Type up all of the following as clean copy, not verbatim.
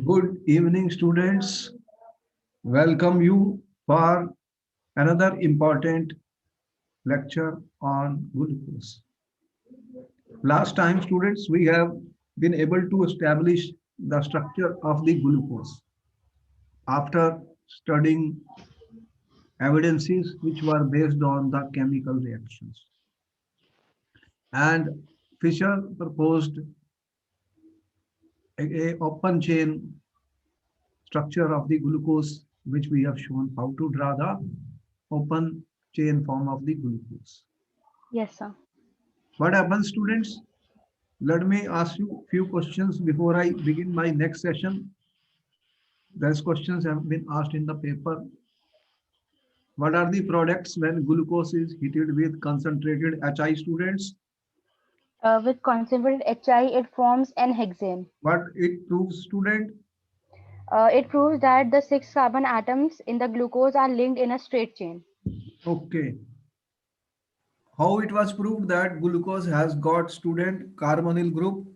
Good evening, students. Welcome you for another important lecture on glucose. Last time, students, we have been able to establish the structure of the glucose after studying evidences which were based on the chemical reactions. And Fisher proposed a open chain structure of the glucose, which we have shown how to draw the open chain form of the glucose. Yes, sir. What happens, students? Let me ask you a few questions before I begin my next session. These questions have been asked in the paper. What are the products when glucose is heated with concentrated HI, students? With concentrated HI, it forms an hexane. What it proves, student? It proves that the six carbon atoms in the glucose are linked in a straight chain. Okay. How it was proved that glucose has got, student, carbonyl group?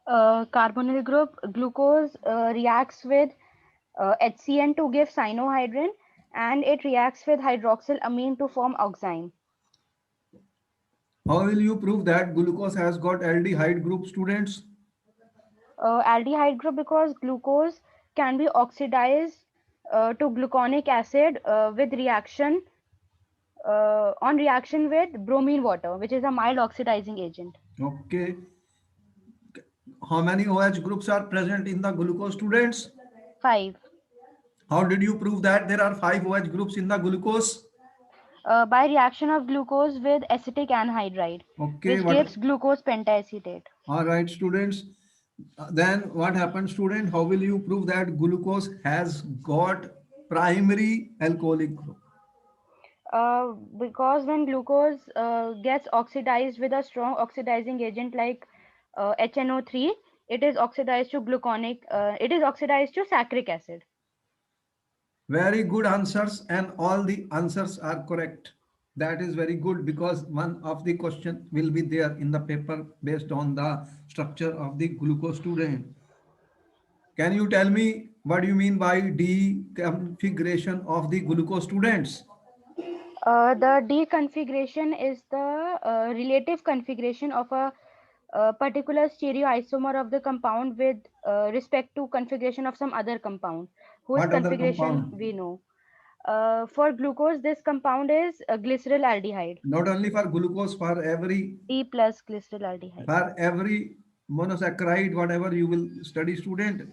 Carbonyl group glucose reacts with HCN to give cyanohydrin, and it reacts with hydroxylamine to form oxime. How will you prove that glucose has got aldehyde group, students? Aldehyde group because glucose can be oxidized to gluconic acid with reaction on reaction with bromine water, which is a mild oxidizing agent. Okay. How many OH groups are present in the glucose, students? 5. How did you prove that there are five OH groups in the glucose? By reaction of glucose with acetic anhydride, Okay, which what? gives glucose pentacetate. All right, students. Then what happens, student? How will you prove that glucose has got primary alcoholic group? Because when glucose gets oxidized with a strong oxidizing agent like HNO3, it is oxidized to it is oxidized to saccharic acid. Very good answers, and all the answers are correct. That is very good because one of the question will be there in the paper based on the structure of the glucose, student. Can you tell me what you mean by deconfiguration of the glucose, students? The D configuration is the relative configuration of a particular stereoisomer of the compound with respect to configuration of some other compound, whose What other configuration compound? we know. For glucose, this compound is glyceryl aldehyde, Not only for glucose, D plus glyceryl aldehyde. for every monosaccharide, whatever you will study, student,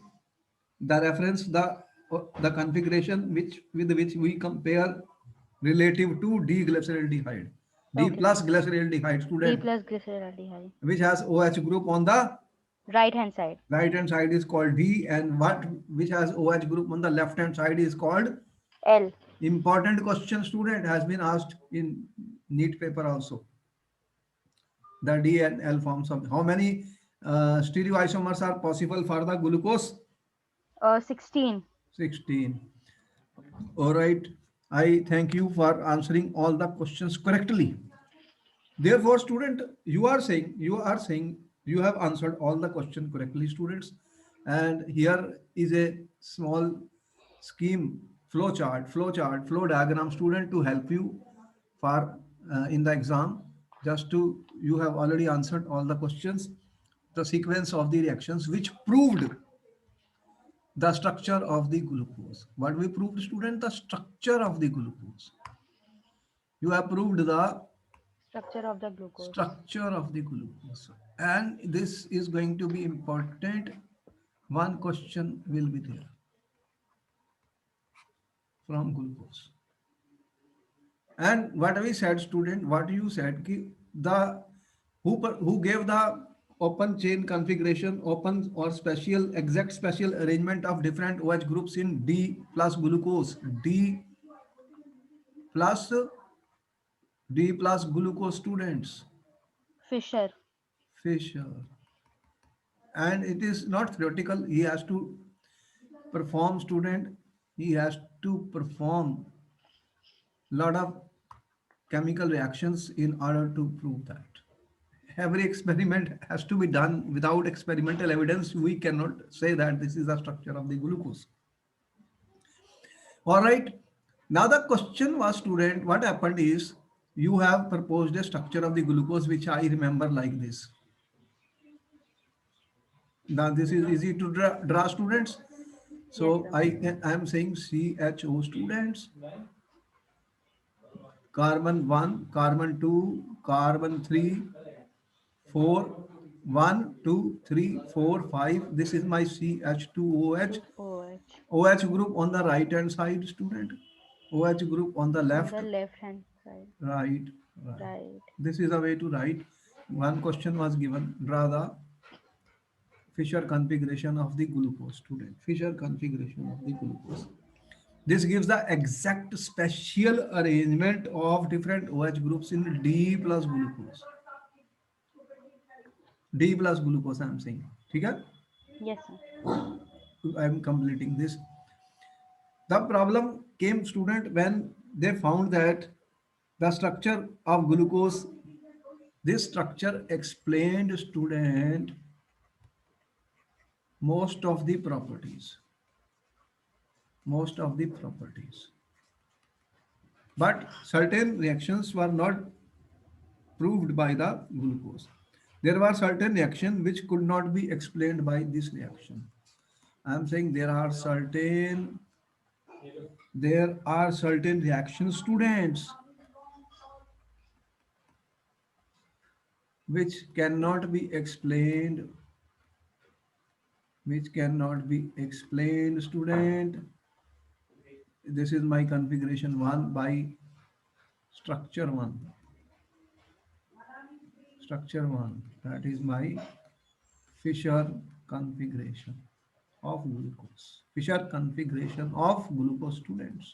the reference, the configuration which with which we compare relative to D-glyceraldehyde. D Okay, plus glyceraldehyde, D student, plus glyceryl aldehyde. which has OH group on the Right hand side. right hand side is called D, and what which has OH group on the left hand side is called. L. Important question, student, has been asked in NEET paper also. The D and L forms of how many stereoisomers are possible for the glucose? 16. 16. All right. I thank you for answering all the questions correctly. Therefore, student, you are saying you have answered all the question correctly, students. And here is a small scheme, flow diagram, student, to help you for in the exam. Just to you have already answered all the questions. The sequence of the reactions which proved the structure of the glucose. What we proved, student? The structure of the glucose. You have proved the Structure of the glucose. structure of the glucose. And this is going to be important. One question will be there from glucose. And what we said, student, what you said, ki the who gave the open chain configuration, open or special, exact special arrangement of different OH groups in D plus glucose, plus D plus glucose, students? Fisher. Fisher. And it is not theoretical. He has to perform, student. He has to perform lot of chemical reactions in order to prove that. every experiment has to be done. Without experimental evidence, we cannot say that this is the structure of the glucose. All right. Now the question was, student, what happened is you have proposed a structure of the glucose, which I remember like this. Now this is easy to draw students. Yes, So sir. I am saying CHO students, carbon 1, carbon 2, carbon 3, 4, 1, 2, 3, 4, 5. This is my CH2OH. OH OH group on the right hand side, student. OH group on the on left, the left hand side. right, right. Right. This is the way to write. One question was given. Draw the Fisher configuration of the glucose, student. Fisher configuration of the glucose. This gives the exact spatial arrangement of different OH groups in D plus glucose. D plus glucose, I am saying. Okay? Yes, sir. I am completing this. The problem came, student, when they found that the structure of glucose, this structure explained, student, most of the properties. Most of the properties. But certain reactions were not proved by the glucose. There were certain reactions which could not be explained by this reaction. I am saying there are certain reactions, students, which cannot be explained, student. This is my configuration 1 by structure 1. Structure 1, that is my Fisher configuration of glucose. Fisher configuration of glucose, students.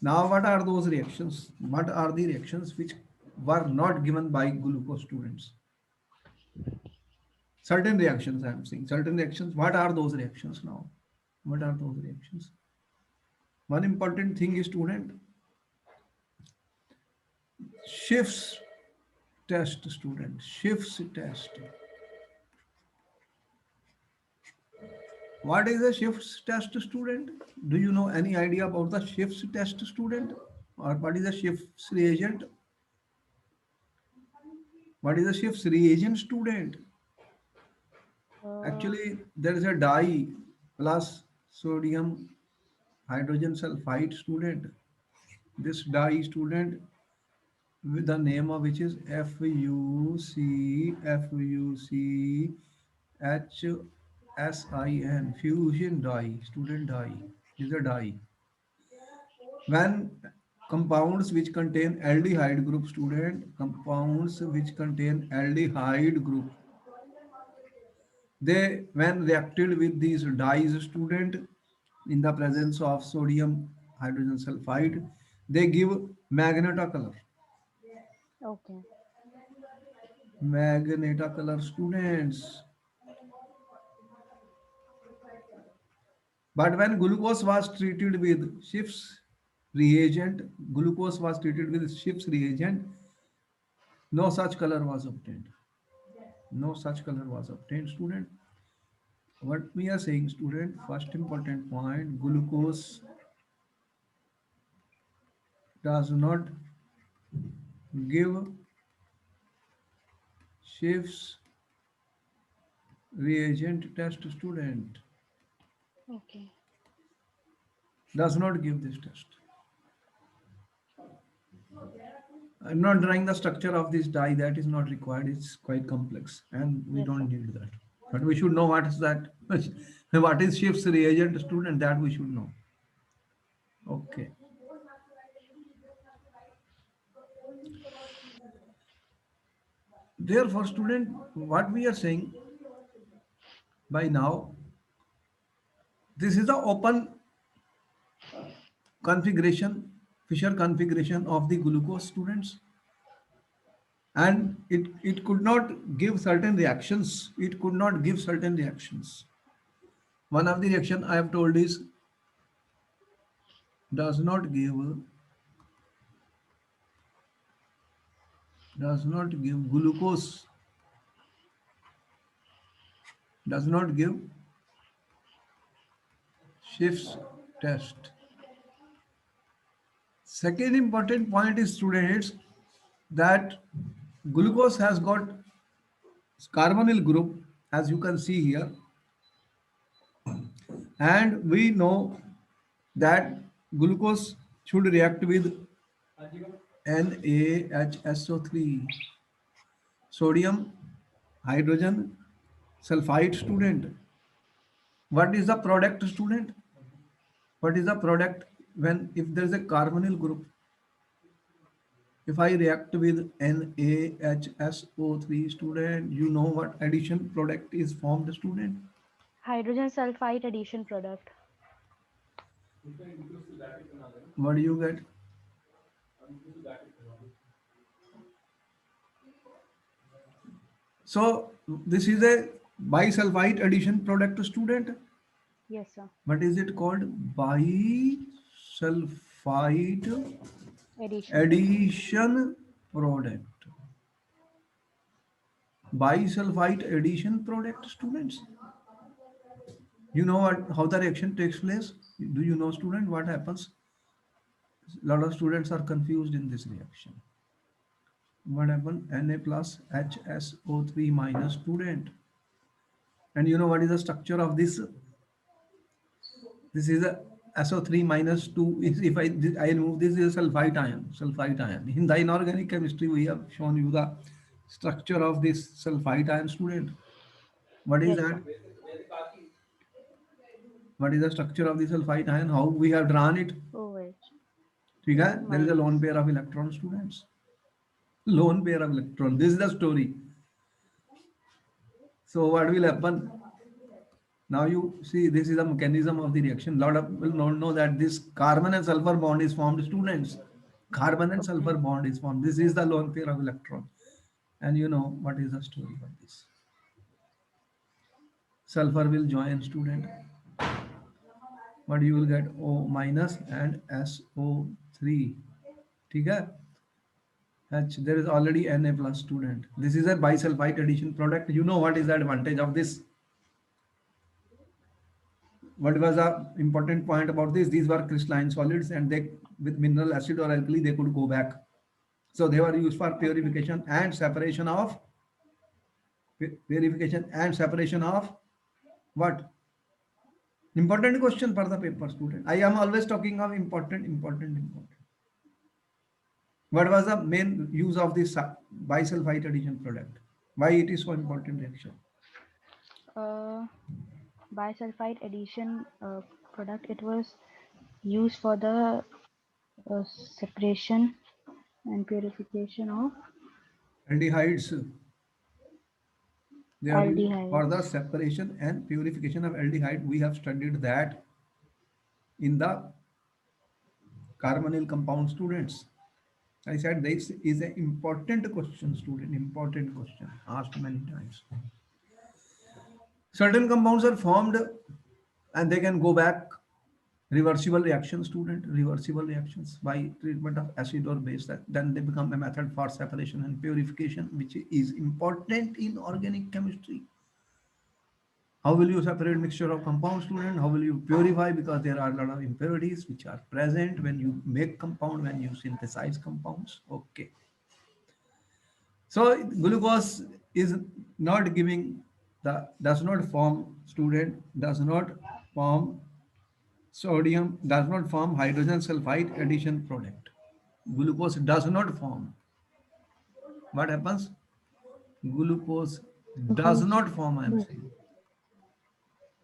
Now, what are those reactions? What are the reactions which were not given by glucose, students? Certain reactions, I am saying. Certain reactions. What are those reactions now? What are those reactions? One important thing is, student, Schiff's test, student. Schiff's test. What is a Schiff's test, student? Do you know any idea about the Schiff's test, student? Or what is a Schiff's reagent? What is a Schiff's reagent, student? Uh, Actually, there is a dye plus sodium hydrogen sulfide, student. This dye, student, with the name of which is FuCHSIN, fusion dye, student dye. Is a dye. When compounds which contain aldehyde group, student, compounds which contain aldehyde group, they, when reacted with these dyes, student, in the presence of sodium hydrogen sulfide, they give magnetocolor. okay. Magnetocolor, students. But when glucose was treated with Schiff's reagent, no such color was obtained. No such color was obtained, student. What we are saying, student, first important point, glucose does not give Schiff's reagent test, student. Okay. Does not give this test. I'm not drawing the structure of this dye, that is not required. It's quite complex and we Yes, sir. don't need that. But we should know what is that. What is Schiff's reagent, student, that we should know. Okay. Therefore, student, what we are saying by now, this is the open configuration, Fisher configuration of the glucose, students. And it could not give certain reactions. It could not give certain reactions. One of the reaction I have told is does not give does not give glucose, does not give Schiff's test. Second important point is, students, that glucose has got carbonyl group, as you can see here, and we know that glucose should react with NaHSO3, sodium hydrogen sulfide, student. What is the product, student? What is the product when, if there is a carbonyl group, if I react with NaHSO3, student, you know what addition product is formed, student? Hydrogen sulfide addition product. What do you get? So this is a bisulfite addition product, student. Yes, sir. What is it called? Bisulfite Addition product. addition product. Bisulfite addition product, students. You know what, how the reaction takes place? Do you know, student, what happens? A lot of students are confused in this reaction. What happened? Na plus HSO3 minus, student. And you know what is the structure of this? This is a SO3 minus 2. If I remove this, is a sulfite ion. Sulfite ion. In the inorganic chemistry, we have shown you the structure of this sulfite ion, student. What is Yes, sir. that? What is the structure of the sulfite ion? How we have drawn it? OH ठीक है? There is a lone minus. pair of electrons, students. Lone pair of electrons. This is the story. So what will happen? Now you see, this is the mechanism of the reaction. A lot of people don't know that this carbon and sulfur bond is formed, students. Carbon and sulfur Okay. bond is formed. This is the lone pair of electron. And you know what is the story of this? Sulfur will join, student. What you will get? O minus and SO3. ठीक है? H, there is already Na plus, student. This is a bisulfite addition product. You know what is the advantage of this? What was the important point about this? These were crystalline solids, and they, with mineral acid or alkali, they could go back. So they were used for Okay. purification and separation of what? Important question for the paper, student. I am always talking of important. What was the main use of this bisulfite addition product? Why it is so important reaction? Uh, Bisulfite addition product. It was used for the separation and purification of Aldehydes. They are used for the aldehydes. separation and purification of aldehyde. We have studied that in the carbonyl compound, students. I said this is an important question, student. Important question asked many times. Certain compounds are formed and they can go back. Reversible reactions, student. Reversible reactions by treatment of acid or base. That then they become a method for separation and purification, which is important in organic chemistry. How will you separate mixture of compounds, student? How will you purify? Because there are a lot of impurities which are present when you make compound, when you synthesize compounds. Okay. So glucose is not giving does not form, student, does not form sodium, does not form hydrogen sulfide addition product. Glucose does not form. What happens? Glucose does Glucose. not form, I am saying.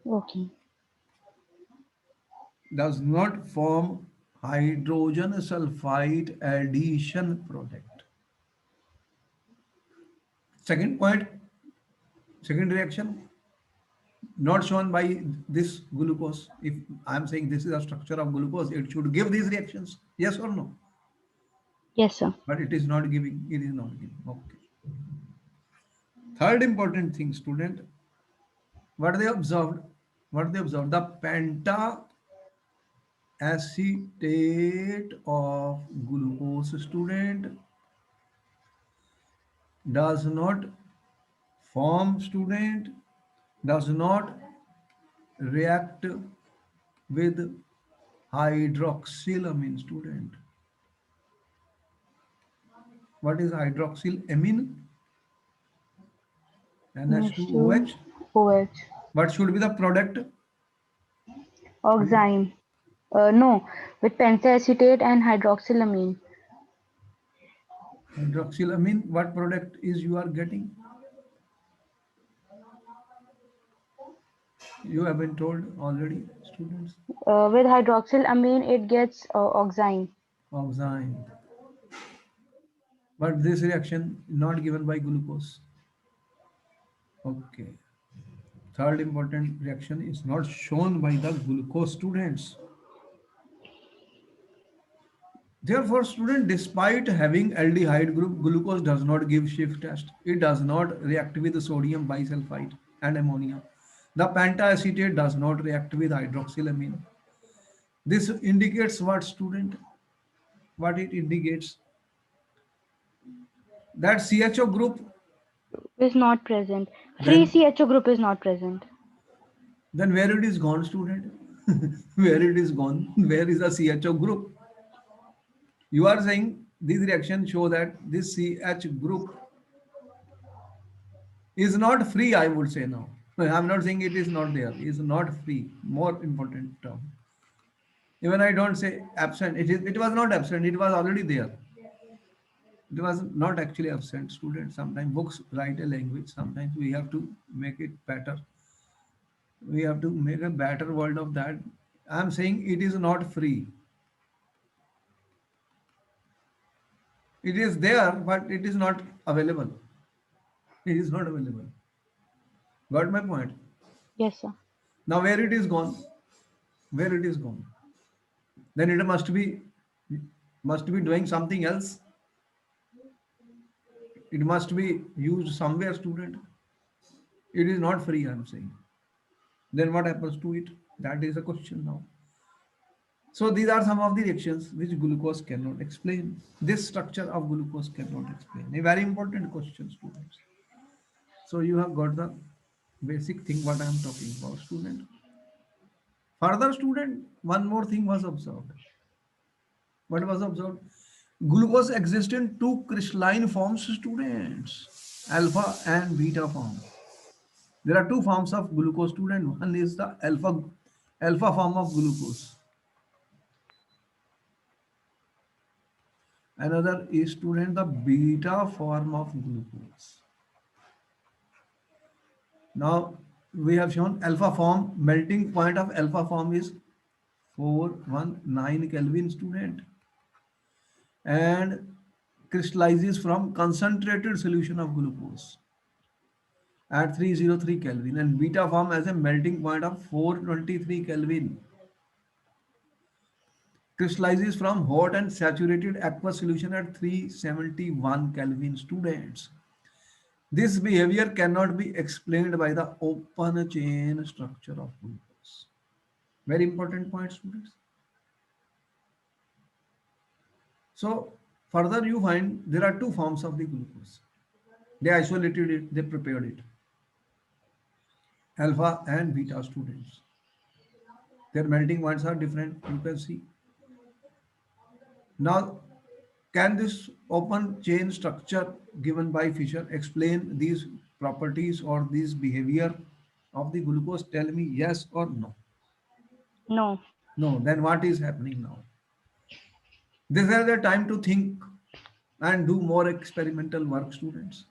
Okay. Does not form hydrogen sulfide addition product. Second point, second reaction, not shown by this glucose. If I am saying this is a structure of glucose, it should give these reactions. Yes or no? Yes, sir. But it is not giving. It is not giving. Okay. Third important thing, student, what they observed, the penta acetate of glucose, student, does not form, student, does not react with hydroxylamine, student. What is hydroxylamine? H2 NH2OH. OH. What should be the product? Oxime. No, with pentacetate and hydroxylamine. Hydroxylamine. What product is you are getting? You have been told already, students. With hydroxylamine, it gets oxime. Oxime. But this reaction not given by glucose. Okay. Third important reaction is not shown by the glucose, students. Therefore, student, despite having aldehyde group, glucose does not give shift test. It does not react with sodium bisulfite and ammonia. The pentaacetate does not react with hydroxylamine. This indicates what, student? What it indicates? That CHO group, Is not present. Free then CHO group is not present. where it is gone, student? Where it is gone? Where is the CHO group? You are saying these reactions show that this CH group is not free, I would say now. I'm not saying it is not there. It is not free. More important term. Even I don't say absent. It was not absent. It was already there. It was not actually absent. Students, sometimes books write a language. Sometimes we have to make it better. We have to make a better world of that. I'm saying it is not free. It is there, but it is not available. It is not available. Got my point? Yes, sir. Now where it is gone? Where it is gone? Then it must be doing something else. It must be used somewhere, student. It is not free, I'm saying. Then what happens to it? That is a question now. So these are some of the reactions which glucose cannot explain. This structure of glucose cannot explain. A very important question, students. So you have got the basic thing what I am talking about, student. Further, student, one more thing was observed. What was observed? Glucose exists in two crystalline forms, students, alpha and beta form. There are two forms of glucose, student. One is the alpha form of glucose. Another is, student, the beta form of glucose. Now we have shown alpha form. Melting point of alpha form is 419 Kelvin, student, and crystallizes from concentrated solution of glucose at 303 Kelvin, and beta form has a melting point of 423 Kelvin, crystallizes from hot and saturated aqueous solution at 371 Kelvin, students. This behavior cannot be explained by the open chain structure of glucose. Very important point, students. So further you find there are two forms of the glucose. They isolated it, they prepared it. Alpha and beta, students. Their melting points are different, you can see. Now, can this open chain structure given by Fischer explain these properties or this behavior of the glucose? Tell me yes or no. No. No, then what is happening now? This is the time to think and do more experimental work, students.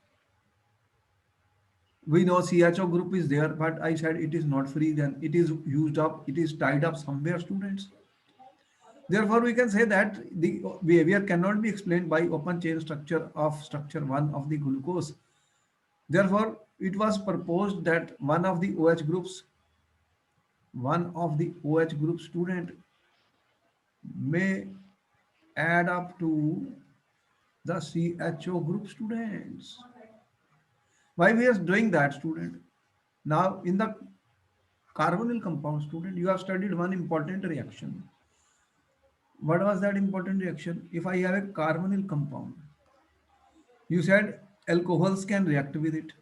We know CHO group is there, but I said it is not free, then it is used up, it is tied up somewhere, students. Therefore, we can say that the behavior cannot be explained by open chain structure of structure 1 of the glucose. Therefore, it was proposed that one of the OH group student may add up to the CHO group, students. Why we are doing that, student? Now, in the carbonyl compound, student, you have studied one important reaction. What was that important reaction? If I have a carbonyl compound, you said alcohols can react with it.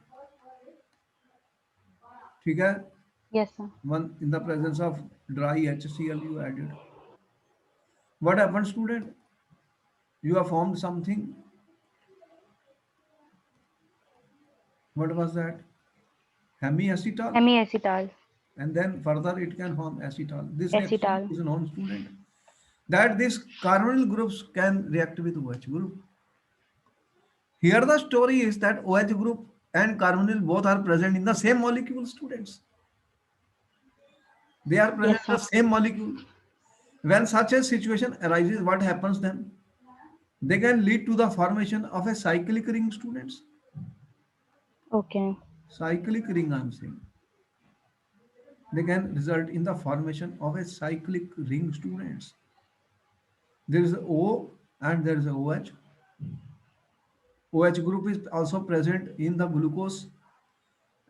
ठीक है? Yes, sir. One in the presence of dry HCl you added. What happened, student? You have formed something. What was that? Hemiacetal. Hemiacetal. And then further it can form acetal. This reaction Acetal. is known, student, that these carbonyl groups can react with OH group. Here the story is that OH group and carbonyl both are present in the same molecule, students. They are present Yes, in the sir. same molecule. When such a situation arises, what happens then? They can lead to the formation of a cyclic ring, students. Okay. Cyclic ring, I'm saying. They can result in the formation of a cyclic ring, students. There is a O and there is a OH. OH group is also present in the glucose,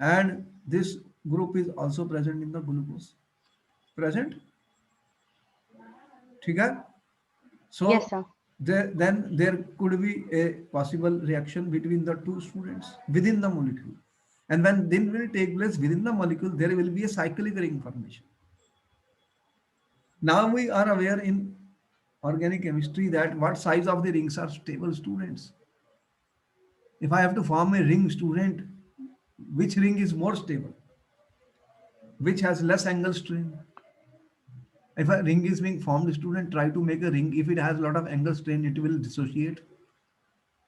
and this group is also present in the glucose. Present? ठीक है? Yes, So sir. then there could be a possible reaction between the two students within the molecule. And when then will take place within the molecule, there will be a cyclic ring formation. Now we are aware in organic chemistry that what size of the rings are stable, students. If I have to form a ring, student, which ring is more stable? Which has less angle strain? If a ring is being formed, student, try to make a ring. If it has a lot of angle strain, it will dissociate.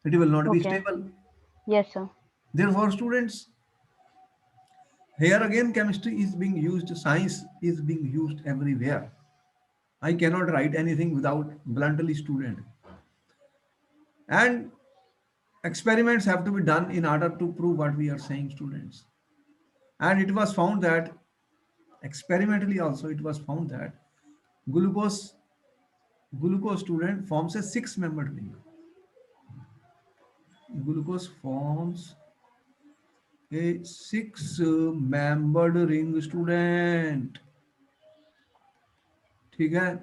It will not be Okay. stable. Yes, sir. Therefore, students, here again chemistry is being used, science is being used everywhere. I cannot write anything without bluntly, student. And experiments have to be done in order to prove what we are saying, students. And it was found that experimentally also it was found that glucose glucose, student, forms a six-membered ring. Glucose forms a six-membered ring, student. ठीक है?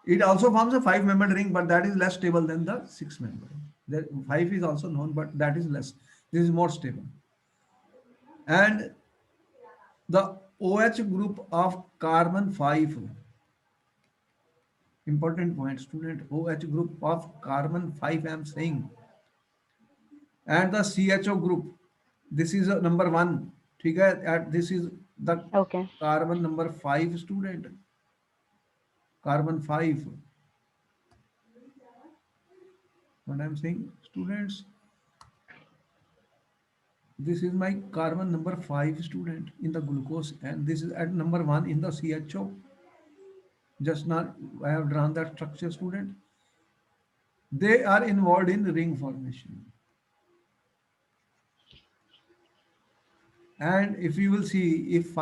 It also forms a five-membered ring, but that is less stable than the six-membered. The five is also known, but that is less. This is more stable. And the OH group of carbon 5, important point, student, OH group of carbon 5, I am saying, and the CHO group, this is a number 1, ठीक है? And this is the Okay. carbon number 5, student, carbon 5. What I am saying, students, this is my carbon number 5, student, in the glucose, and this is at number 1 in the CHO. Just now I have drawn that structure, student. They are involved in ring formation. And if you will see, if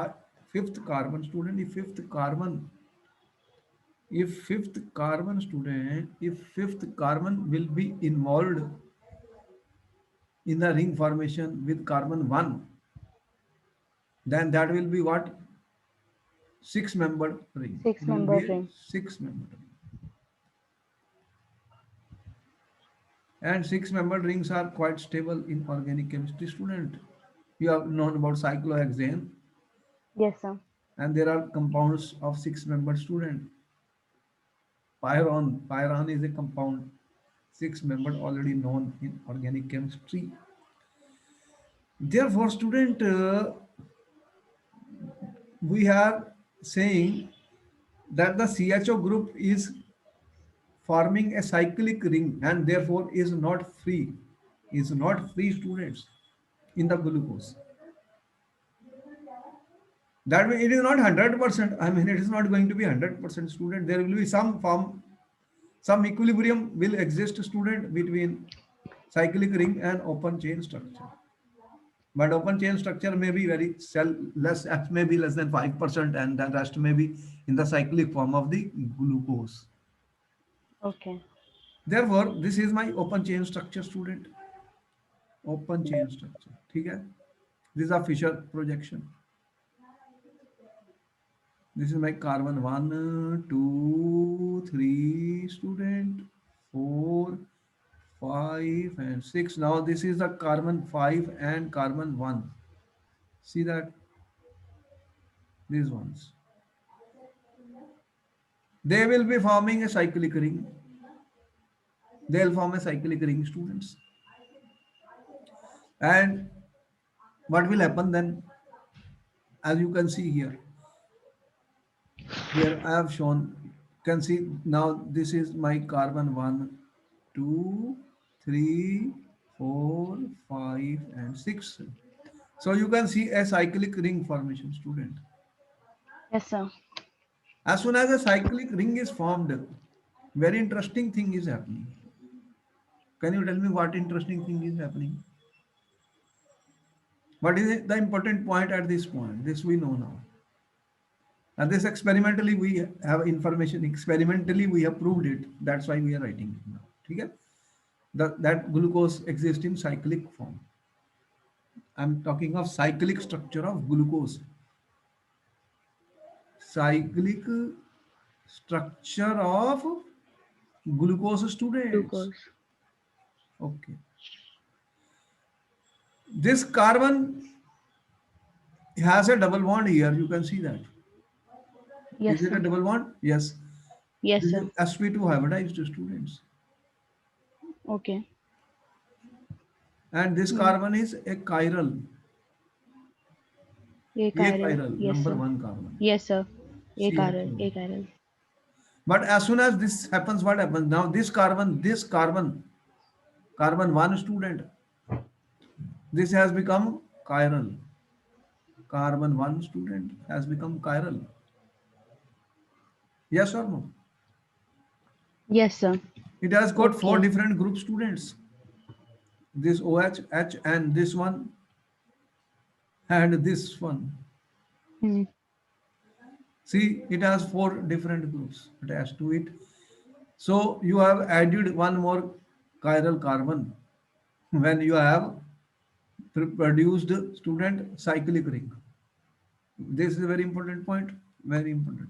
fifth carbon, student, if fifth carbon will be involved in the ring formation with carbon 1, then that will be what? Six-membered ring. Six There will be member a ring. six-membered ring. And six-membered rings are quite stable in organic chemistry, student. You have known about cyclohexane, Yes, sir. and there are compounds of six-membered, student. Pyron is a compound, six-membered, already known in organic chemistry. Therefore, student, we are saying that the CHO group is forming a cyclic ring and therefore is not free, students, in the glucose. That way it is not 100%. I mean, it is not going to be 100%, student. There will be some form, some equilibrium will exist, student, between cyclic ring and open chain structure. But open chain structure may be very cell less, may be less than 5%, and the rest may be in the cyclic form of the glucose. Okay. Therefore, this is my open chain structure, student. Open chain structure. ठीक है? This is a Fisher projection. This is my carbon 1, 2, 3, student, 4, 5 and 6. Now this is the carbon 5 and carbon 1. See that these ones, they will be forming a cyclic ring. They'll form a cyclic ring, students. And what will happen then? As you can see here, here I have shown, can see now this is my carbon 1, 2, 3, 4, 5 and 6. So you can see a cyclic ring formation, student. Yes, sir. As soon as a cyclic ring is formed, very interesting thing is happening. Can you tell me what interesting thing is happening? What is the important point at this point? This we know now. And this experimentally we have information. Experimentally we have proved it. That's why we are writing it now. Okay? That glucose exists in cyclic form. I'm talking of cyclic structure of glucose. Cyclic structure of glucose, students. Glucose. Okay. This carbon has a double bond here. You can see that. Yes, Is it a sir. double bond? Yes. Yes, This sir. is sp2 hybridized, students. Okay. And this Hmm. carbon is a chiral. A A chiral. chiral, Yes, number sir. one carbon. Yes, sir. A chiral. CH2. A chiral. But as soon as this happens, what happens? Now carbon 1, student, this has become chiral. Carbon 1, student, has become chiral. Yes or no? Yes, sir. It has got four Okay. different group, students. This OH, H and this one and this one. Hmm. See, it has four different groups attached to it. So you have added one more chiral carbon when you have produced, student, cyclic ring. This is a very important point. Very important.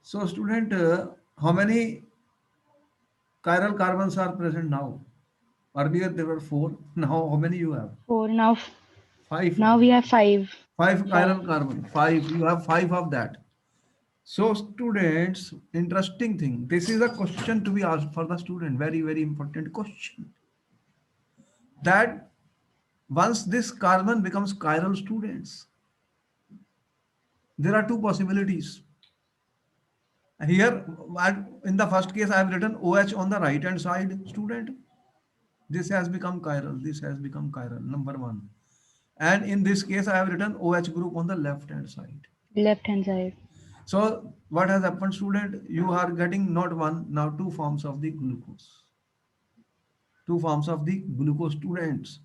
So student, how many chiral carbons are present now? Earlier there were four. Now how many you have? Four. Five. Now we have five. Five Five. chiral carbon. Five. You have five of that. So students, interesting thing. This is a question to be asked for the student. Very, very important question. That once this carbon becomes chiral, students, there are two possibilities. Here, in the first case, I have written OH on the right hand side, student. This has become chiral. This has become chiral, number one. And in this case, I have written OH group on the left hand side. Left hand side. So what has happened, student? You are getting not one, now two forms of the glucose. Two forms of the glucose, students.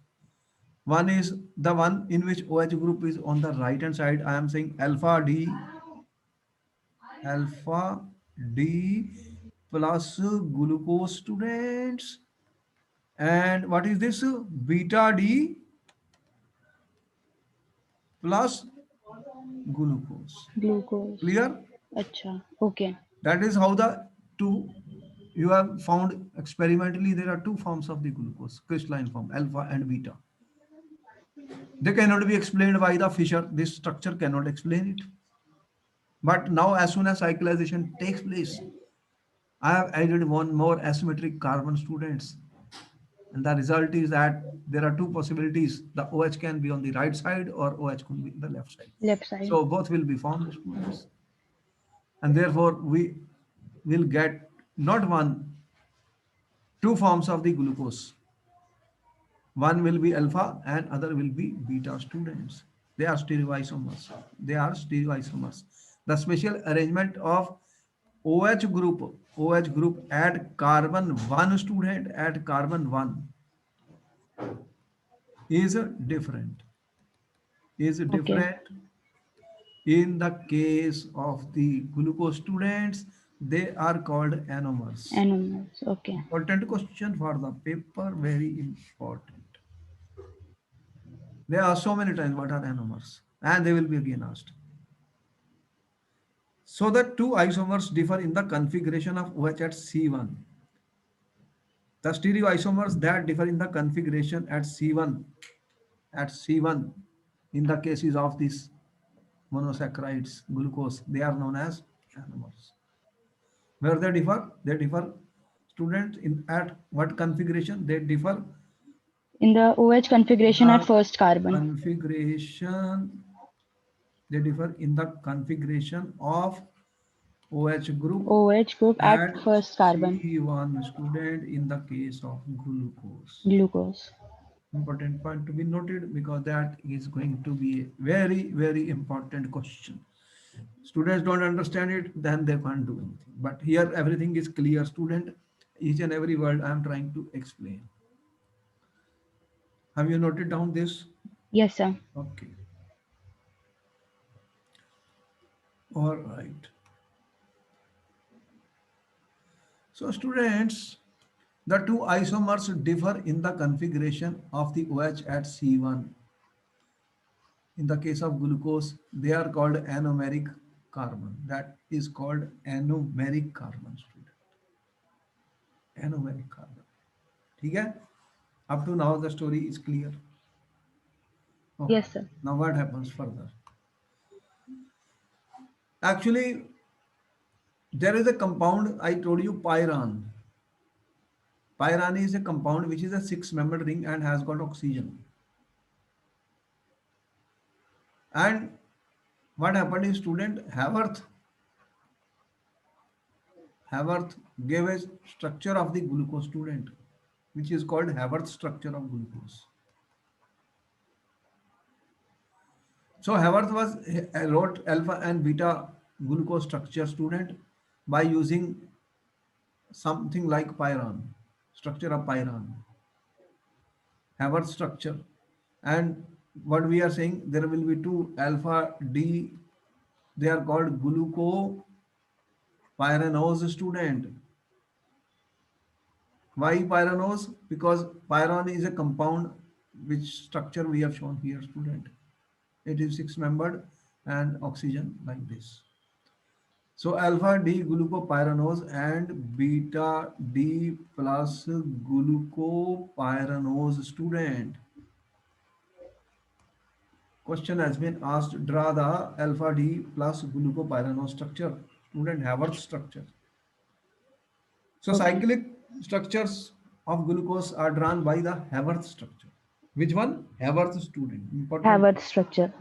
One is the one in which OH group is on the right hand side. I am saying alpha D plus glucose, students. And what is this? Beta D plus glucose. Glucose. Clear? Acha. Okay. That is how the two you have found experimentally. There are two forms of the glucose, crystalline form, alpha and beta. They cannot be explained by the Fischer. This structure cannot explain it. But now, as soon as cyclization takes place, I have added one more asymmetric carbon, students. And the result is that there are two possibilities. The OH can be on the right side or OH can be on the left side. Left side. So both will be formed, students. And therefore, we will get not one, two forms of the glucose. One will be alpha and other will be beta, students. They are stereoisomers. They are stereoisomers. The special arrangement of OH group at carbon 1, student, at carbon 1 is different. Is Okay. different in the case of the glucose, students. They are called anomers. Animals. Okay. Important question for the paper, very important. There are so many times what are anomers, and they will be again asked. So the two isomers differ in the configuration of OH at C1. The stereoisomers that differ in the configuration at C1 in the cases of these monosaccharides, glucose, they are known as anomers. Where they differ, students, in at what configuration? They differ In the OH configuration at the first carbon. configuration, they differ in the configuration of OH group OH group at at first carbon. C1 student in the case of glucose. Glucose. Important point to be noted because that is going to be a very, very important question. Students don't understand it, then they can't do anything. But here everything is clear, student. Each and every word I am trying to explain. Have you noted down this? Yes, sir. Okay. All right. So students, the two isomers differ in the configuration of the OH at C1. In the case of glucose, they are called anomeric carbon. That is called anomeric carbon, student. Anomeric carbon. ठीक है? Up to now, the story is clear. Okay. Yes, sir. Now what happens further? Actually, there is a compound I told you, pyran. Pyran is a compound which is a six-membered ring and has got oxygen. And what happened is, student, Haworth gave a structure of the glucose, student, which is called Haworth structure of glucose. So Haworth wrote alpha and beta glucose structure, student, by using something like pyran, structure of pyran, Haworth structure. And what we are saying, there will be two alpha D, they are called glucopyranose, student. Why pyranose? Because pyran is a compound which structure we have shown here, student. It is six-membered and oxygen like this. So alpha D glucopyranose and beta D plus glucopyranose, student. Question has been asked, draw the alpha D plus glucopyranose structure. Student, Haworth structure. So Okay. cyclic structures of glucose are drawn by the Haworth structure. Which one? Haworth, student. Important. Haworth structure.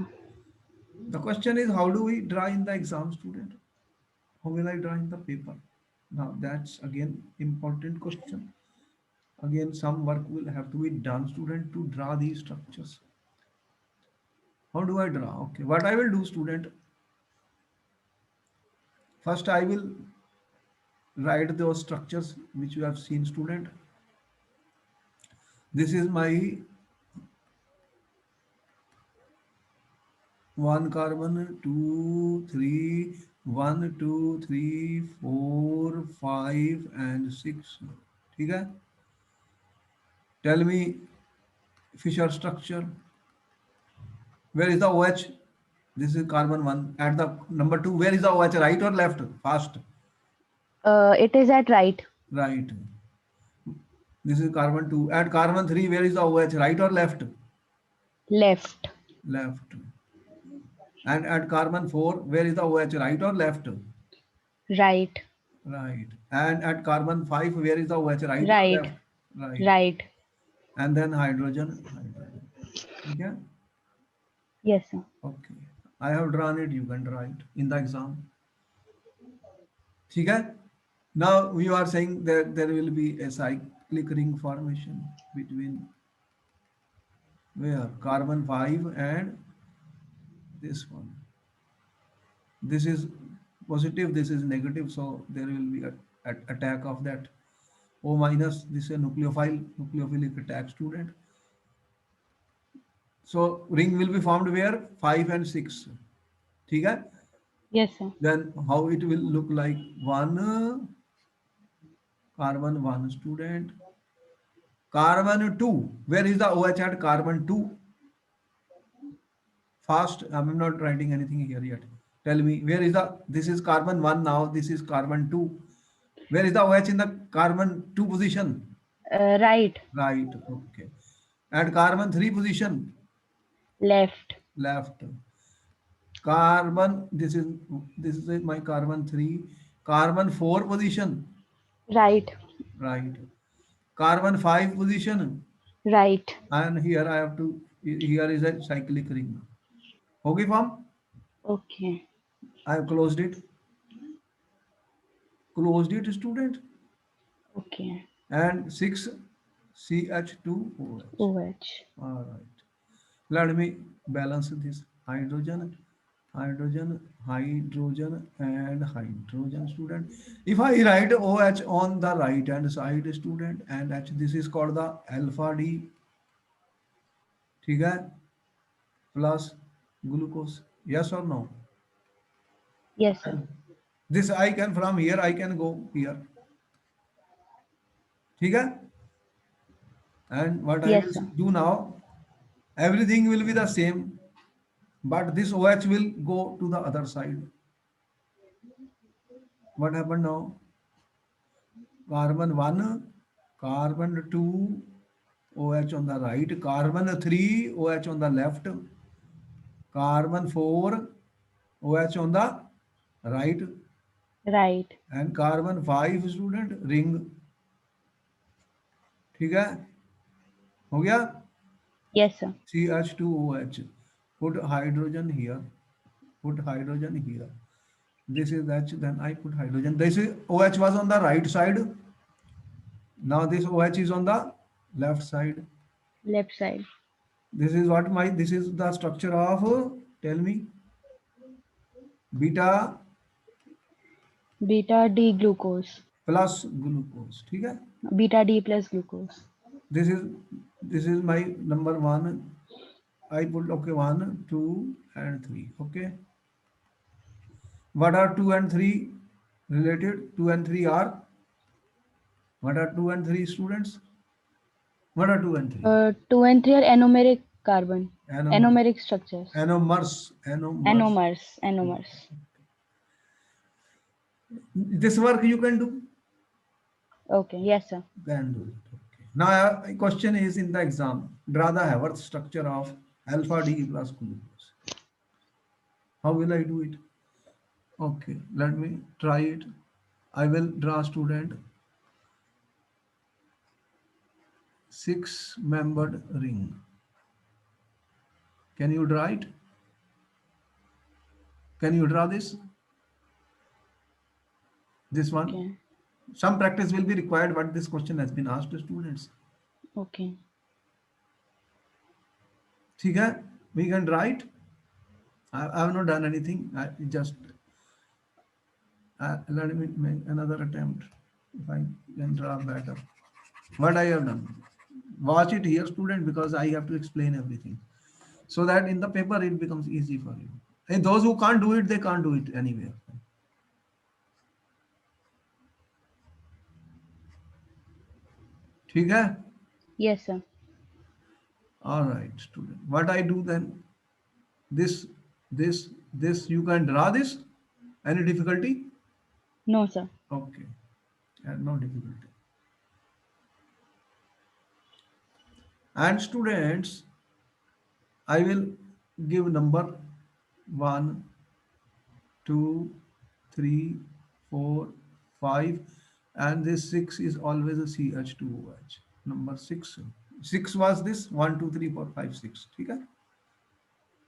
The question is, how do we draw in the exam, student? How will I draw in the paper? Now that's again important question. Again, some work will have to be done, student, to draw these structures. How do I draw? Okay, what I will do, student, first I will write those structures which you have seen, student. This is my one carbon, 2, 3, 1, 2, 3, 4, 5, and 6. ठीक है? Tell me Fisher structure. Where is the OH? This is carbon 1. At the number 2, where is the OH? Right or left? Fast. It is at right. Right. This is carbon 2. At carbon 3, where is the OH? Right or left? Left. Left. And at carbon 4, where is the OH? Right or left? Right. Right. And at carbon 5, where is the OH? Right or Right. left? Right. Right. And then hydrogen. Okay? Yes, sir. Okay. I have drawn it. You can draw it in the exam. Okay? Now you are saying that there will be a cyclic ring formation between where? Carbon 5 and this one. This is positive, this is negative, so there will be a attack of that. O minus, this is a nucleophilic attack, student. So ring will be formed where? 5 and 6. ठीक है? Yes, sir. Then how it will look like? 1 carbon 1, student. Carbon 2. Where is the OH at carbon 2? Fast. I'm not writing anything here yet. Tell me, where is the, this is carbon 1 now, this is carbon 2. Where is the OH in the carbon 2 position? Right. Right. Okay. And carbon 3 position, Left. left. Carbon, this is my carbon 3. Carbon 4 position, Right. right. Carbon 5 position, Right. and here I have to, here is a cyclic ring. Okay, form? Okay. I have closed it. Closed it, student. Okay. And 6 CH2OH. OH. All right. Let me balance this hydrogen, hydrogen, hydrogen, and hydrogen, student. If I write OH on the right hand side, student, and H, this is called the alpha D, ठीक है, plus glucose. Yes or no? Yes, sir. And this I can, from here I can go here. ठीक है? And what I Yes, will sir. do now, everything will be the same, but this OH will go to the other side. What happened now? Carbon 1, carbon 2, OH on the right, carbon 3, OH on the left, carbon 4, OH on the right, Right. and carbon 5, student, ring. ठीक है? हो गया? Yes, sir. CH2OH. Put hydrogen here. Put hydrogen here. This is H, then I put hydrogen. This is OH was on the right side. Now this OH is on the left side. Left side. This is what my, this is the structure of, tell me, beta Beta D glucose. plus glucose. ठीक है? Beta D plus glucose. This is, this is my number one. I put, okay, 1, 2, and 3. Okay. What are 2 and 3 related? 2 and 3 are, what are 2 and 3, students? What are 2 and 3? 2 and 3 are anomeric carbon. Anomers. Anomeric structures. Anomers. Anomers. Anomers. This work you can do. Okay. Yes, sir. Can do it. Okay. Now, a question is in the exam. Draw the Haworth structure of alpha D plus glucose. How will I do it? Okay, let me try it. I will draw, student, 6-membered ring. Can you draw it? Can you draw this? This one? Okay. Some practice will be required, but this question has been asked to students. Okay. ठीक है? We can draw it. I have not done anything. I just let me make another attempt. If I can draw better. What I have done. Watch it here, student, because I have to explain everything. So that in the paper it becomes easy for you. And those who can't do it, they can't do it anywhere. ठीक है? Yes, sir. All right, student. What I do then? This, you can draw this? Any difficulty? No, sir. Okay. No difficulty. And students, I will give number 1, 2, 3, 4, 5, and this 6 is always a CH2OH. Number 6. 6 was this 1, 2, 3, 4, 5, 6. ठीक है?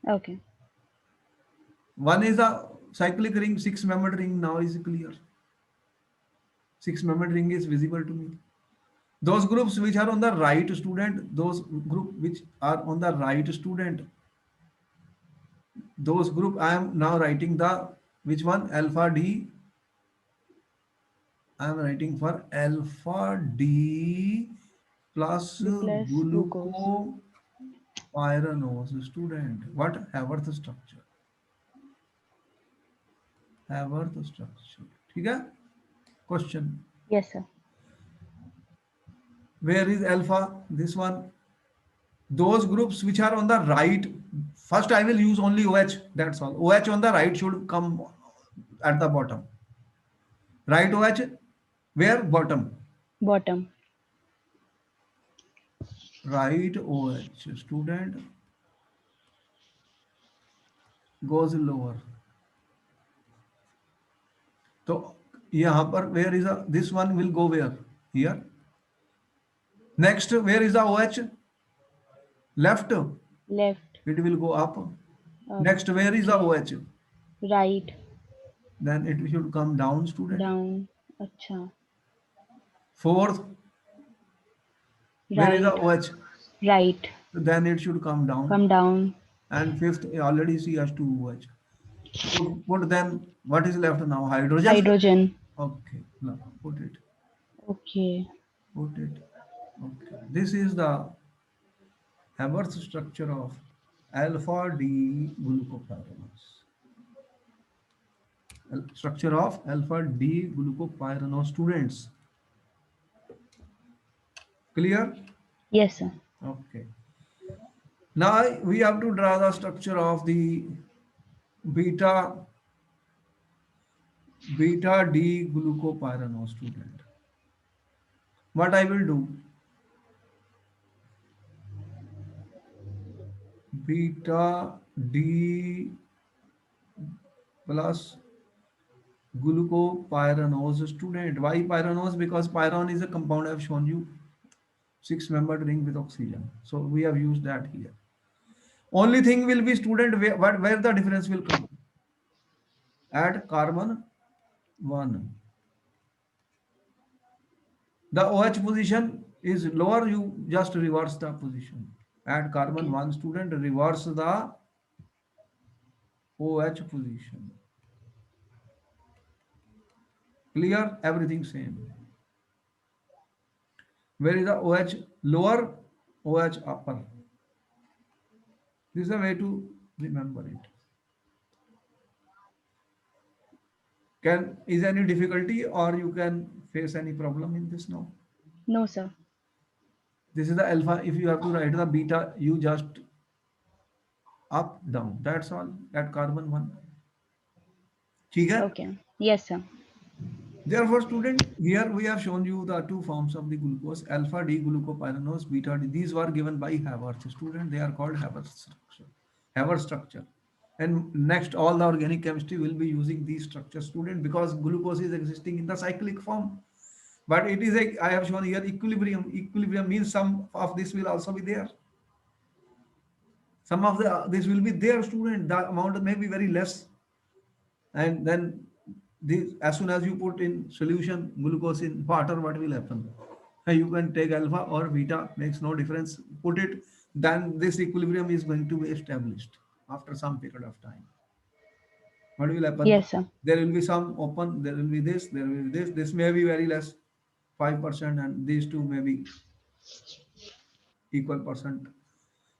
Okay. 1 is a cyclic ring, 6-membered ring. Now is clear. 6-membered ring is visible to me. Those groups which are on the right, student, those group which are on the right, student, those group I am now writing the, which one? Alpha D. I am writing for alpha D plus D plus glucose. glucopyranose, student. What? Haworth structure. Haworth structure. ठीक है? Question. Yes, sir. Where is alpha? This one. Those groups which are on the right, first I will use only OH. That's all. OH on the right should come at the bottom. Right OH? Where? Bottom. Bottom. Right OH student goes lower. तो यहाँ पर where is a this one will go where? Here. Next, where is the OH? Left. Left. It will go up. Up. Next, where is the Okay. OH? Right. Then it should come down, student. Down. अच्छा. Fourth, where is the Right. OH? Right. Then it should come down. Come down. And fifth, already she has two OH. Put then what is left now? Hydrogen. Hydrogen. Okay, now put it. Okay. Put it. Okay. This is the Haber's structure of alpha D glucopyranose. Structure of alpha D glucopyranose, students. Clear? Yes, sir. Okay. Now we have to draw the structure of the beta D glucopyranose, student. What I will do? Beta D plus glucopyranose, student. Why pyranose? Because pyron is a compound I've shown you, 6-membered ring with oxygen. So we have used that here. Only thing will be, student, where the difference will come. At carbon 1. The OH position is lower, you just reverse the position. At carbon Okay. 1, student, reverse the OH position. Clear? Everything same. Where is the OH lower, OH upper? This is a way to remember it. Is any difficulty or you can face any problem in this now? No, sir. This is the alpha. If you have to write the beta, you just up, down. That's all at carbon 1. ठीक है? Okay. Yes, sir. Therefore, student, here we have shown you the two forms of the glucose, alpha D glucopyranose, beta D. These were given by Haber's, student. They are called Haber's structure. Haber's structure. And next, all the organic chemistry will be using these structures, student, because glucose is existing in the cyclic form. But it is I have shown here equilibrium. Equilibrium means some of this will also be there. Some of this will be there, student. The amount may be very less. And then as soon as you put in solution glucose in water, what will happen? You can take alpha or beta, makes no difference. Put it, then this equilibrium is going to be established after some period of time. What will happen? Yes, sir. There will be some open, there will be this, there will be this. This may be very less, 5%, and these two may be equal percent.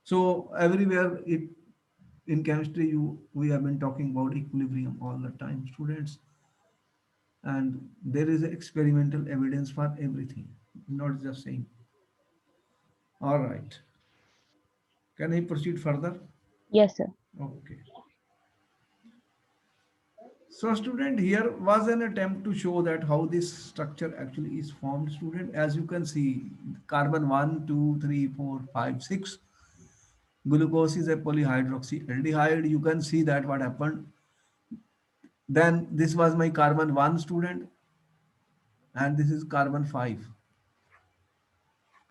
So everywhere in chemistry, we have been talking about equilibrium all the time, students. And there is experimental evidence for everything, not just saying. All right. Can I proceed further? Yes, sir. Okay. So student, here was an attempt to show that how this structure actually is formed, student. As you can see, carbon 1, 2, 3, 4, 5, 6. Glucose is a polyhydroxyaldehyde. You can see that what happened. Then this was my carbon 1, student. And this is carbon 5.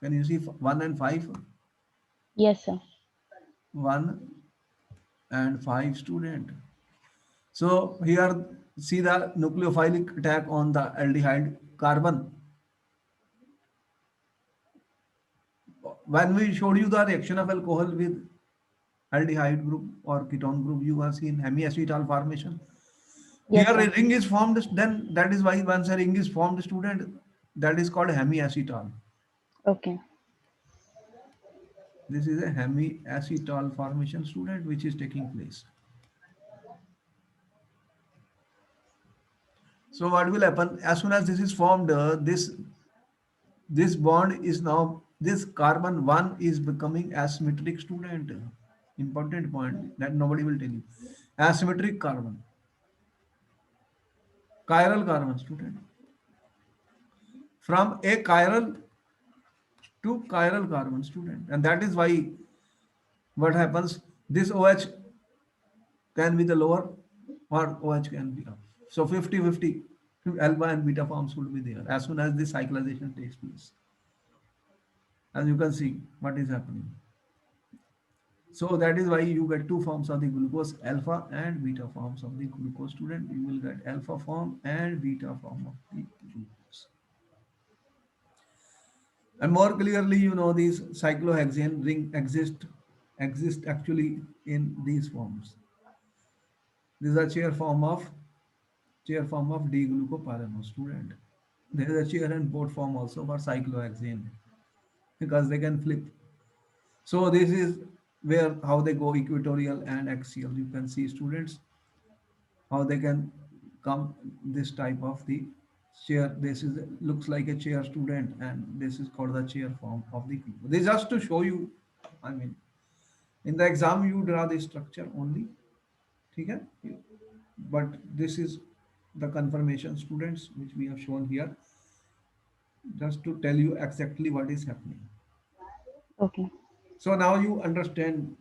Can you see 1 and 5? Yes, sir. 1 and 5, student. So here see the nucleophilic attack on the aldehyde carbon. When we showed you the reaction of alcohol with aldehyde group or ketone group, you have seen hemiacetal formation. Yes, Here a sir. ring is formed, then that is why once a ring is formed, student, that is called hemiacetal. Okay. This is a hemiacetal formation, student, which is taking place. So what will happen as soon as this is formed? This bond is now, this carbon 1 is becoming asymmetric, student. Important point that nobody will tell you. Asymmetric carbon. Chiral carbon, student. From a chiral to chiral carbon, student. And that is why what happens, this OH can be the lower or OH can be up. So 50-50 alpha and beta forms would be there as soon as the cyclization takes place. As you can see what is happening. So that is why you get two forms of the glucose, alpha and beta forms of the glucose, student. You will get alpha form and beta form of the glucose. And more clearly, you know, these cyclohexane ring exist actually in these forms. These are chair form of D-glucopyranose, student. There is a chair and port form also for cyclohexane because they can flip. So this is where how they go equatorial and axial. You can see, students, how they can come this type of the chair. This is looks like a chair, student, and this is called the chair form of the glucose. This is just to show you. I mean, in the exam you draw the structure only. Okay? But this is the confirmation, students, which we have shown here, just to tell you exactly what is happening. Okay. So now you understand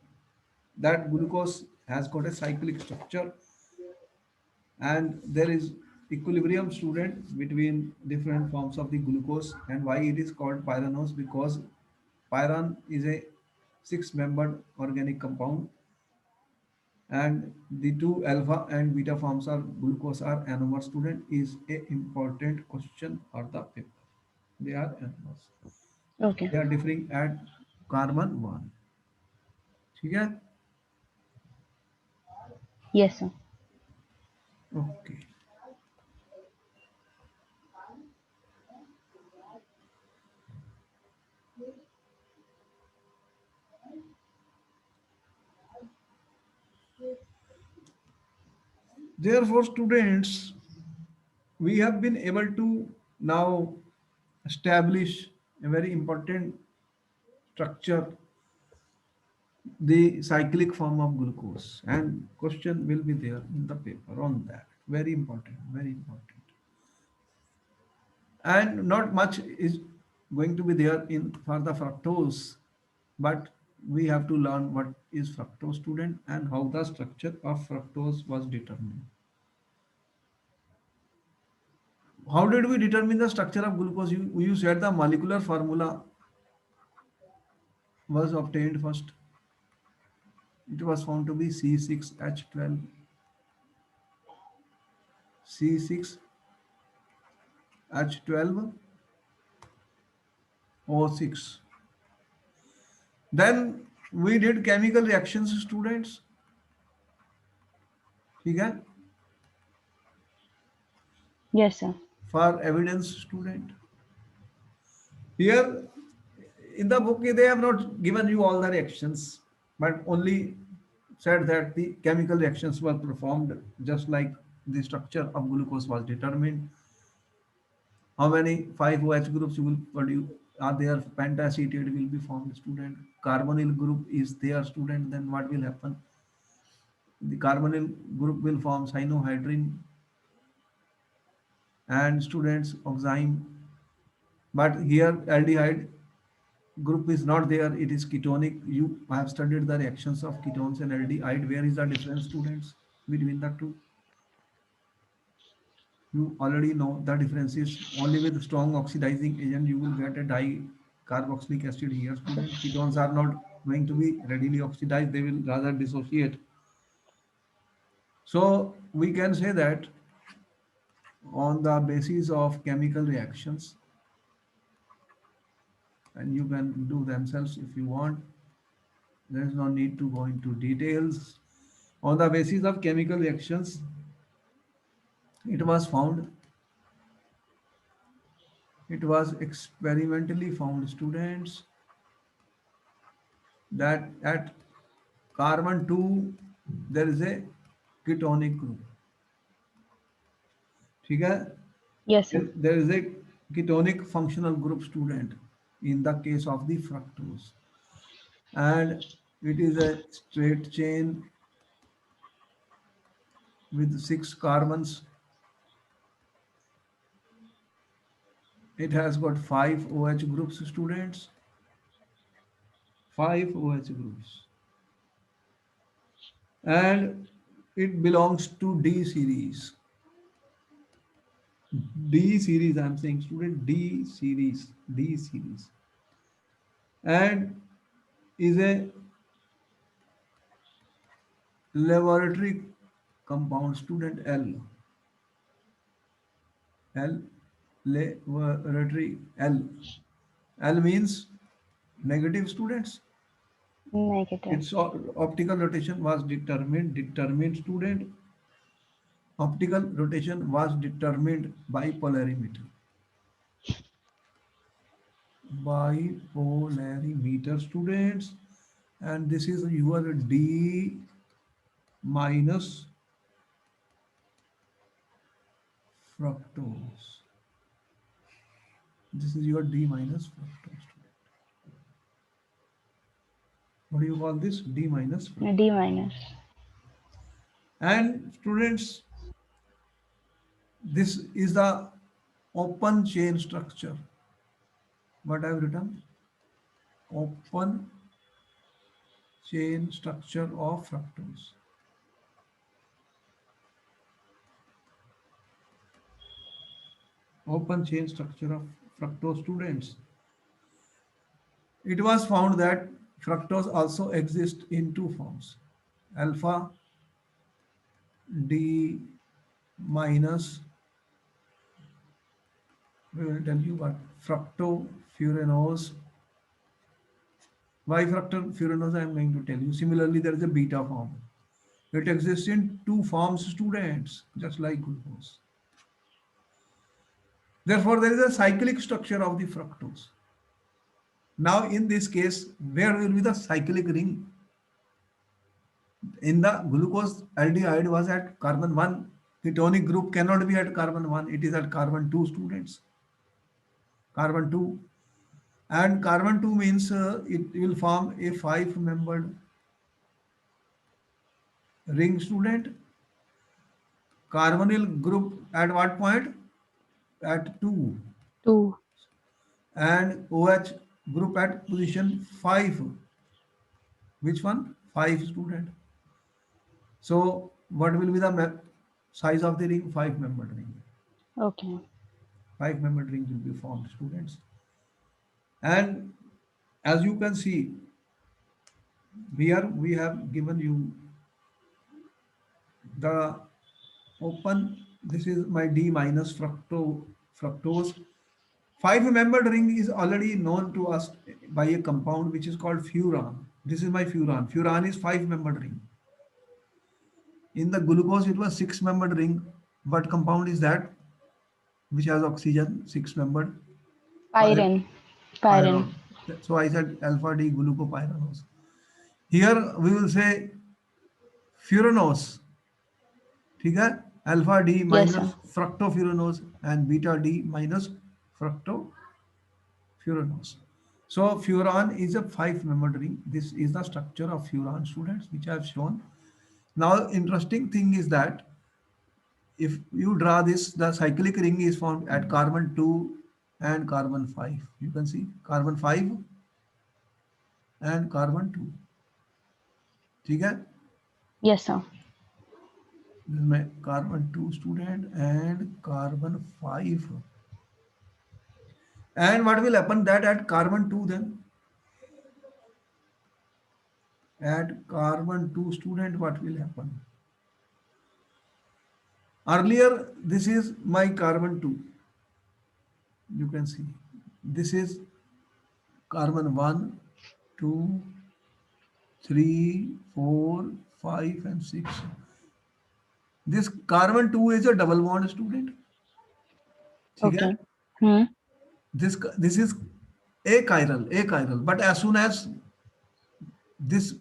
that glucose has got a cyclic structure and there is equilibrium, student, between different forms of the glucose. And why it is called pyranose? Because pyran is a six-membered organic compound and the two alpha and beta forms of glucose are anomers, student, is a important question for the paper. They are anomers. Okay. They are differing at carbon 1. Okay? Yes, sir. Okay. Therefore, students, we have been able to now establish a very important structure, the cyclic form of glucose, and question will be there in the paper on that. Very important, very important. And not much is going to be there in for the fructose, but we have to learn what is fructose, student, and how the structure of fructose was determined. How did we determine the structure of glucose? You said the molecular formula was obtained first. It was found to be C6H12, C6H12O6. Then we did chemical reactions, students. Okay? Yes, sir. For evidence, student. Here in the book, they have not given you all the reactions, but only said that the chemical reactions were performed just like the structure of glucose was determined. How many 5OH groups you will produce are there? Pentacetate will be formed, student. Carbonyl group is there, student. Then what will happen? The carbonyl group will form cyanohydrin and students oxime. But here aldehyde group is not there. It is ketonic. You have studied the reactions of ketones and aldehyde. Where is the difference, students, between the two? You already know the difference is only with strong oxidizing agent you will get a dicarboxylic acid here, student. Ketones are not going to be readily oxidized, they will rather dissociate. So we can say that on the basis of chemical reactions, and you can do themselves if you want, there is no need to go into details. On the basis of chemical reactions, it was found, it was experimentally found, students, that at carbon 2 there is a ketonic group. ठीक है? Yes, sir. There is a ketonic functional group, student, in the case of the fructose, and it is a straight chain with 6 carbons. It has got 5 OH groups, students, 5 OH groups, and it belongs to D series. D series, I'm saying student, D series, and is a laboratory compound, student L. L, laboratory L. L means negative, students. Negative. Its optical rotation was determined student. Optical rotation was determined by polarimeter. By polarimeter, students, and this is your D minus fructose. This is your D minus fructose. What do you call this? D minus fructose. D minus. And students, this is the open chain structure. What I have written? Open chain structure of fructose. Open chain structure of fructose, students. It was found that fructose also exists in two forms: alpha D minus, we will tell you what, fructofuranose. Why fructofuranose, I am going to tell you. Similarly, there is a beta form. It exists in two forms, students, just like glucose. Therefore, there is a cyclic structure of the fructose. Now, in this case, where will be the cyclic ring? In the glucose, aldehyde was at carbon 1. Ketonic group cannot be at carbon 1. It is at carbon 2, students. Carbon 2. And carbon 2 means it will form a 5-membered ring, student. Carbonyl group at what point? At 2. 2. And OH group at position 5. Which one? 5, student. So what will be the size of the ring? 5-membered ring. Okay. 5-membered ring will be formed, students. And as you can see, here we have given you the open, this is my D minus fructose. 5-membered ring is already known to us by a compound which is called furan. This is my furan. Furan is 5-membered ring. In the glucose, it was 6-membered ring. What compound is that? Which has oxygen, 6-membered? Pyrin. Pyrin. Pyron. So I said alpha D glucopyranose. Here we will say furanose. ठीक है? Alpha D Yes, minus sir. fructofuranose and beta D minus fructofuranose. So furan is a 5-membered ring. This is the structure of furan, students, which I have shown. Now, interesting thing is that if you draw this, the cyclic ring is found at carbon 2 and carbon 5. You can see carbon 5 and carbon 2. ठीक है? Yes, sir. This is my carbon 2, student, and carbon 5. And what will happen that at carbon 2 then? At carbon 2, student, what will happen? Earlier, this is my carbon 2. You can see. This is carbon 1, 2, 3, 4, 5, and 6. This carbon 2 is a double bond, student. ठीक है? Okay. Hmm. This is achiral. But as soon as this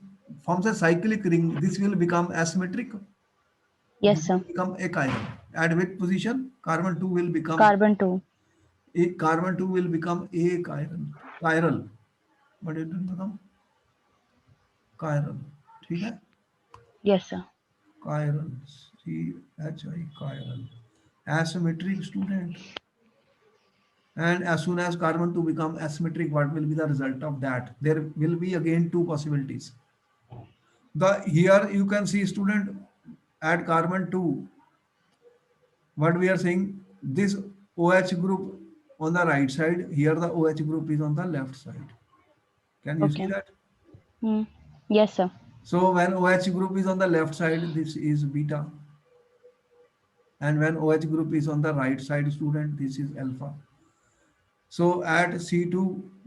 forms a cyclic ring, this will become asymmetric. This Yes, will sir. become achiral. At which position? Carbon 2 will become Carbon 2. carbon 2 will become chiral. But it will become chiral. ठीक है? Yes, sir. Chiral. CHI chiral. Asymmetric, student. And as soon as carbon 2 become asymmetric, what will be the result of that? There will be again two possibilities. The here you can see, student, at carbon 2, what we are saying, this OH group on the right side, here the OH group is on the left side. Can you see Okay. that? Hmm. Yes, sir. So when OH group is on the left side, this is beta. And when OH group is on the right side, student, this is alpha. So at C2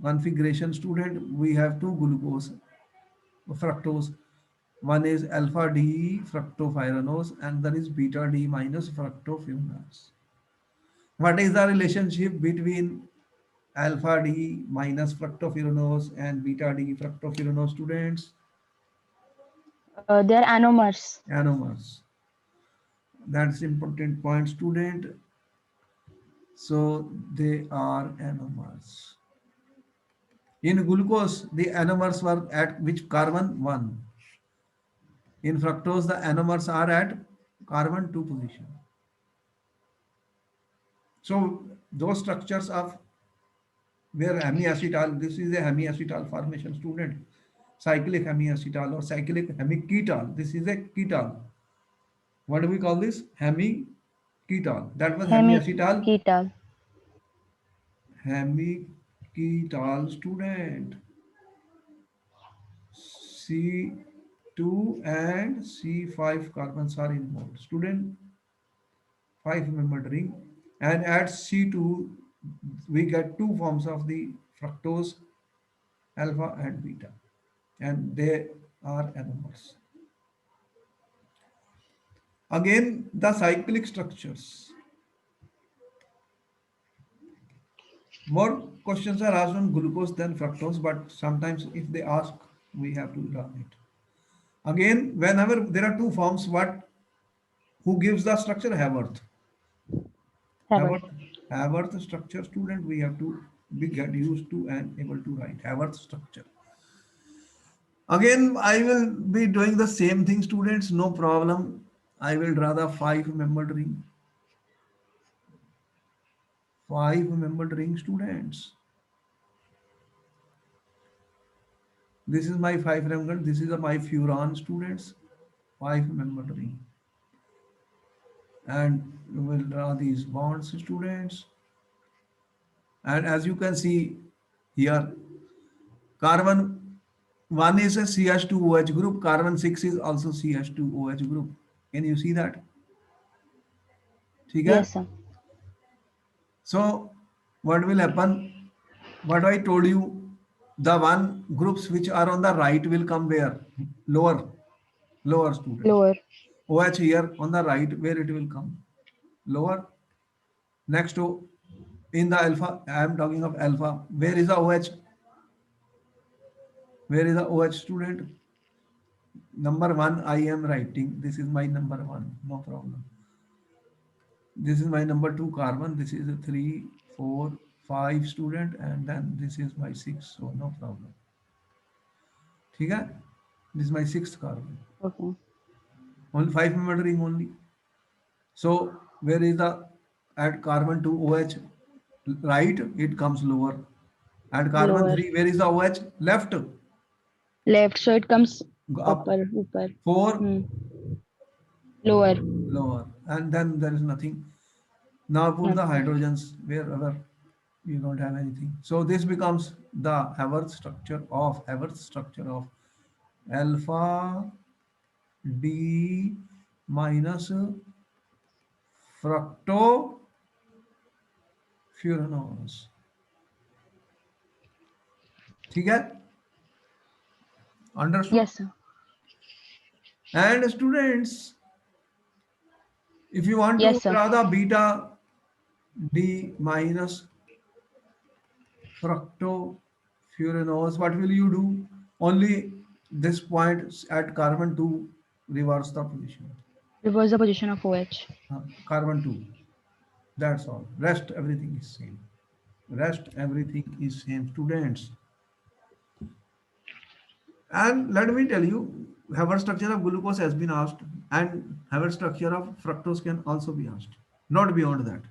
configuration, student, we have two glucose, fructose. One is alpha D fructopyranose and there is beta D minus fructofuranose. What is the relationship between alpha D minus fructofuranose and beta D fructofuranose, students? They're anomers. Anomers. That's important point, student. So they are anomers. In glucose, the anomers were at which carbon? 1. In fructose, the anomers are at carbon 2 position. So those structures of where hemiacetal, this is a hemiacetal formation, student. Cyclic hemiacetal or cyclic hemiketal. This is a ketal. What do we call this? Hemiketal. That was hemiacetal. Hemiketal. Hemiketal, student. C2 and C5 carbons are involved. Student, 5 membered ring. And at C2, we get two forms of the fructose, alpha and beta. And they are anomers. Again, the cyclic structures. More questions are asked on glucose than fructose, but sometimes if they ask, we have to learn it. Again, whenever there are two forms, who gives the structure? Haworth. Havertz. Haworth structure, student, we have to be get used to and able to write Haworth structure. Again, I will be doing the same thing, students, no problem. I will draw the 5-membered ring. 5-membered ring, students. This is my 5-membered, this is my furan, students. 5-membered ring. And we will draw these bonds, students. And as you can see here, carbon 1 is a CH2OH group, carbon 6 is also CH2OH group. Can you see that? Okay? Yes, sir. So what will happen? What I told you, the one groups which are on the right will come where? Lower students. Lower. OH here on the right, where it will come? Lower. Next to in the alpha, I am talking of alpha. Where is the OH? Where is the OH, student? Number 1 I am writing. This is my number 1. No problem. This is my number 2 carbon. This is a 3, 4, 5 student. And then this is my 6. So no problem. Okay? This is my 6th carbon. Okay. Only 5-membered ring only. So where is the at carbon 2 OH? Right, it comes lower. At carbon Lower. 3, where is the OH? Left. Left. So it comes Up. upper. Upper. 4, Hmm. Lower. lower. And then there is nothing. Now put the Nothing. hydrogens wherever you don't have anything. So this becomes the Haworth structure of alpha D minus fructofuranose. ठीक है? Understood? Yes, sir. And students, if you want to Yes, sir. draw the beta D minus fructofuranose, what will you do? Only this point at carbon 2, reverse the position. Reverse the position of OH. Carbon 2. That's all. Rest everything is same. Rest everything is same, students. And let me tell you, Haworth structure of glucose has been asked, and Haworth structure of fructose can also be asked. Not beyond that.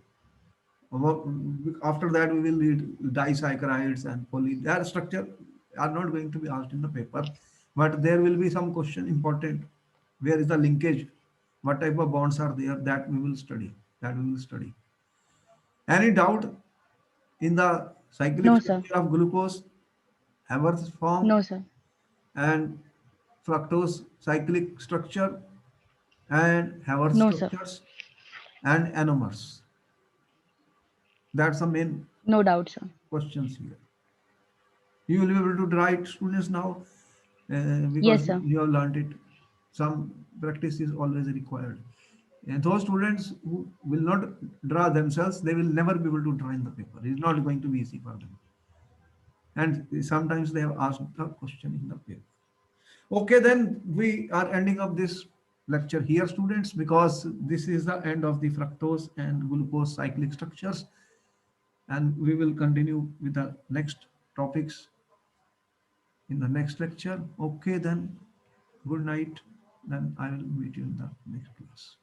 After that, we will read disaccharides and poly. Their structure are not going to be asked in the paper, but there will be some question important. Where is the linkage? What type of bonds are there? That we will study. That we will study. Any doubt in the cyclic No, sir. structure of glucose, Haber's form, No, sir. and fructose cyclic structure, and Haber's No, sir. structures, and anomers? That's the main No doubt, sir. questions here. You will be able to write, students, now, because Yes, sir. you have learned it. Some practice is always required. And those students who will not draw themselves, they will never be able to draw in the paper. It's not going to be easy for them. And sometimes they have asked the question in the paper. Okay, then we are ending up this lecture here, students, because this is the end of the fructose and glucose cyclic structures. And we will continue with the next topics in the next lecture. Okay, then, good night. Then I will meet you in the next class.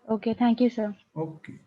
Okay, thank you, sir. Okay.